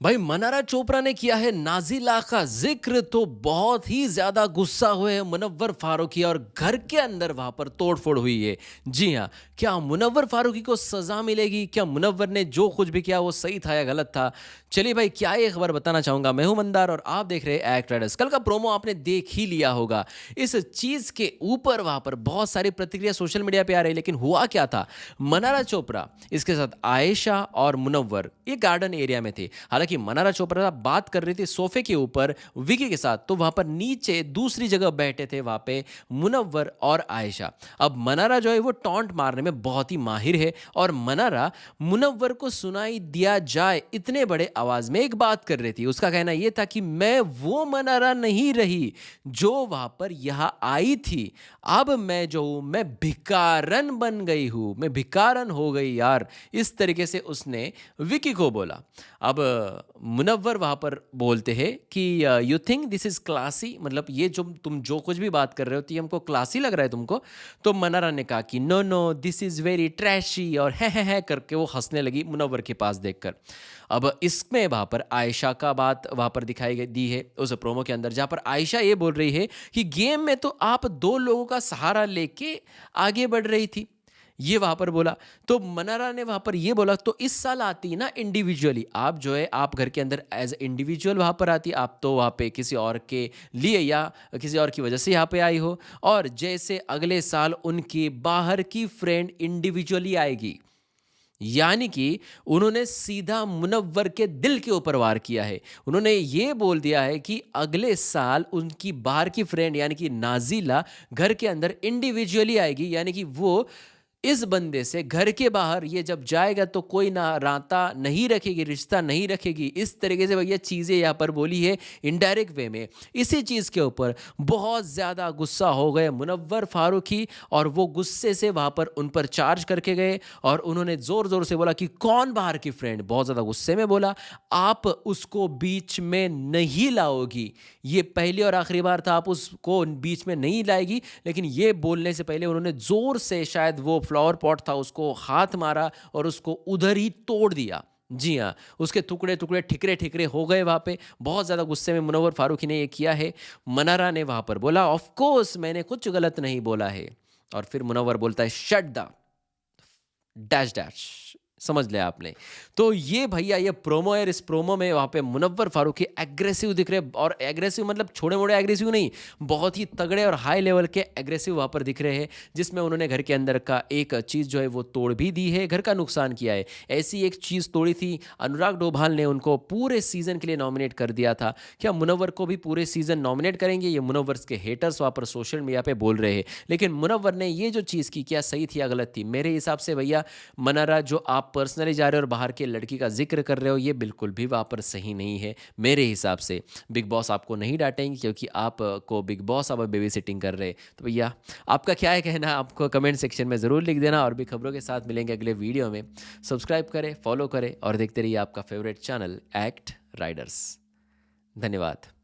भाई मनारा चोपड़ा ने किया है नाजिला का जिक्र तो बहुत ही ज्यादा गुस्सा हुए हैं मुनव्वर फारूकी और घर के अंदर वहां पर तोड़फोड़ हुई है। जी हाँ, क्या मुनव्वर फारूकी को सजा मिलेगी? क्या मुनव्वर ने जो कुछ भी किया वो सही था या गलत था? चलिए भाई, क्या ये खबर बताना चाहूंगा। मैं हूं मंदार और आप देख रहे हैं एक्ट राइडर्स। कल का प्रोमो आपने देख ही लिया होगा। इस चीज के ऊपर वहां पर बहुत सारी प्रतिक्रिया सोशल मीडिया पे आ रही, लेकिन हुआ क्या था? मनारा चोपड़ा, इसके साथ आयशा और मुनव्वर ये गार्डन एरिया में थे। हालांकि मनारा चोपड़ा बात कर रही थी सोफे के ऊपर विकी के साथ, तो वहां पर नीचे दूसरी जगह बैठे थे वहां पे मुनव्वर और आयशा। अब मनारा जो है वो टॉन्ट मारने में बहुत ही माहिर है और मनारा मुनव्वर को सुनाई दिया जाए इतने बड़े आवाज में एक बात कर रही थी। उसका कहना यह था कि मैं वो मनारा नहीं रही जो वहां पर यहां आई थी। अब मैं जो हूं मैं भिकारन बन गई हूं, मैं भिकारन हो गई यार। इस तरीके से उसने विकी को बोला। अब मुनव्वर वहां पर बोलते हैं कि you think this is classy, मतलब ये जो तुम जो कुछ भी बात कर रहे हो तो ये हमको क्लासी लग रहा है तुमको? तो मनारा ने कहा कि no no this is very trashy और है करके वो हंसने लगी मुनव्वर के पास देखकर। अब इसमें वहां पर आयशा का बात वहां पर दिखाई दी है उस प्रोमो के अंदर, जहां पर आयशा ये बोल रही है कि गेम में तो आप दो लोगों का सहारा लेके आगे बढ़ रही थी, ये वहां पर बोला। तो मनारा ने वहां पर ये बोला तो इस साल आती ना इंडिविजुअली, आप जो है आप घर के अंदर एज इंडिविजुअल वहां पर आती, आप तो वहां पे किसी और के लिए या किसी और की वजह से यहाँ पे आई हो, और जैसे अगले साल उनकी बाहर की फ्रेंड इंडिविजुअली आएगी। यानी कि उन्होंने सीधा मुनव्वर के दिल के ऊपर वार किया है। उन्होंने ये बोल दिया है कि अगले साल उनकी बाहर की फ्रेंड यानी कि नाजिला घर के अंदर इंडिविजुअली आएगी, यानी कि वो इस बंदे से घर के बाहर ये जब जाएगा तो कोई ना राता नहीं रखेगी, रिश्ता नहीं रखेगी। इस तरीके से भैया चीज़ें यहाँ पर बोली है इनडायरेक्ट वे में। इसी चीज़ के ऊपर बहुत ज़्यादा गुस्सा हो गए मुनव्वर फारूकी और वो गुस्से से वहाँ पर उन पर चार्ज करके गए और उन्होंने ज़ोर ज़ोर से बोला कि कौन बाहर की फ्रेंड, बहुत ज़्यादा गुस्से में बोला। आप उसको बीच में नहीं लाओगी, ये पहली और आखिरी बार था, आप उसको बीच में नहीं लाएगी। लेकिन ये बोलने से पहले उन्होंने ज़ोर से शायद वो फ्लावर पॉट था उसको हाथ मारा और उसको उधर ही तोड़ दिया। जी हाँ, उसके टुकड़े टुकड़े ठिकरे ठिकरे हो गए वहाँ पे। बहुत ज़्यादा गुस्से में मुनव्वर फारूकी ने ये किया है। मनारा ने वहाँ पर बोला ऑफ कोर्स मैंने कुछ गलत नहीं बोला है, और फिर मुनव्वर बोलता है शट द डैश डैश। समझ लिया आपने? तो ये भैया ये प्रोमो है। इस प्रोमो में वहां पे मुनव्वर फारूकी एग्रेसिव दिख रहे, और एग्रेसिव मतलब छोटे मोटे एग्रेसिव नहीं, बहुत ही तगड़े और हाई लेवल के एग्रेसिव वहां पर दिख रहे हैं, जिसमें उन्होंने घर के अंदर का एक चीज़ जो है वो तोड़ भी दी है, घर का नुकसान किया है। ऐसी एक चीज़ तोड़ी थी, अनुराग डोभाल ने उनको पूरे सीजन के लिए नॉमिनेट कर दिया था। क्या मुनव्वर को भी पूरे सीजन नॉमिनेट करेंगे? ये मुनव्वर के हेटर्स वहां पर सोशल मीडिया पे बोल रहे हैं। लेकिन मुनव्वर ने ये जो चीज़ की, क्या सही थी या गलत थी? मेरे हिसाब से भैया मनारा, जो आप पर्सनली जा रहे हो और बाहर के लड़की का जिक्र कर रहे हो, ये बिल्कुल भी वहाँ पर सही नहीं है मेरे हिसाब से। बिग बॉस आपको नहीं डांटेंगे क्योंकि आपको बिग बॉस अब बेबी सिटिंग कर रहे हैं। तो भैया आपका क्या है कहना, आपको कमेंट सेक्शन में ज़रूर लिख देना। और भी खबरों के साथ मिलेंगे अगले वीडियो में। सब्सक्राइब करें, फॉलो करें और देखते रहिए आपका फेवरेट चैनल एक्ट राइडर्स। धन्यवाद।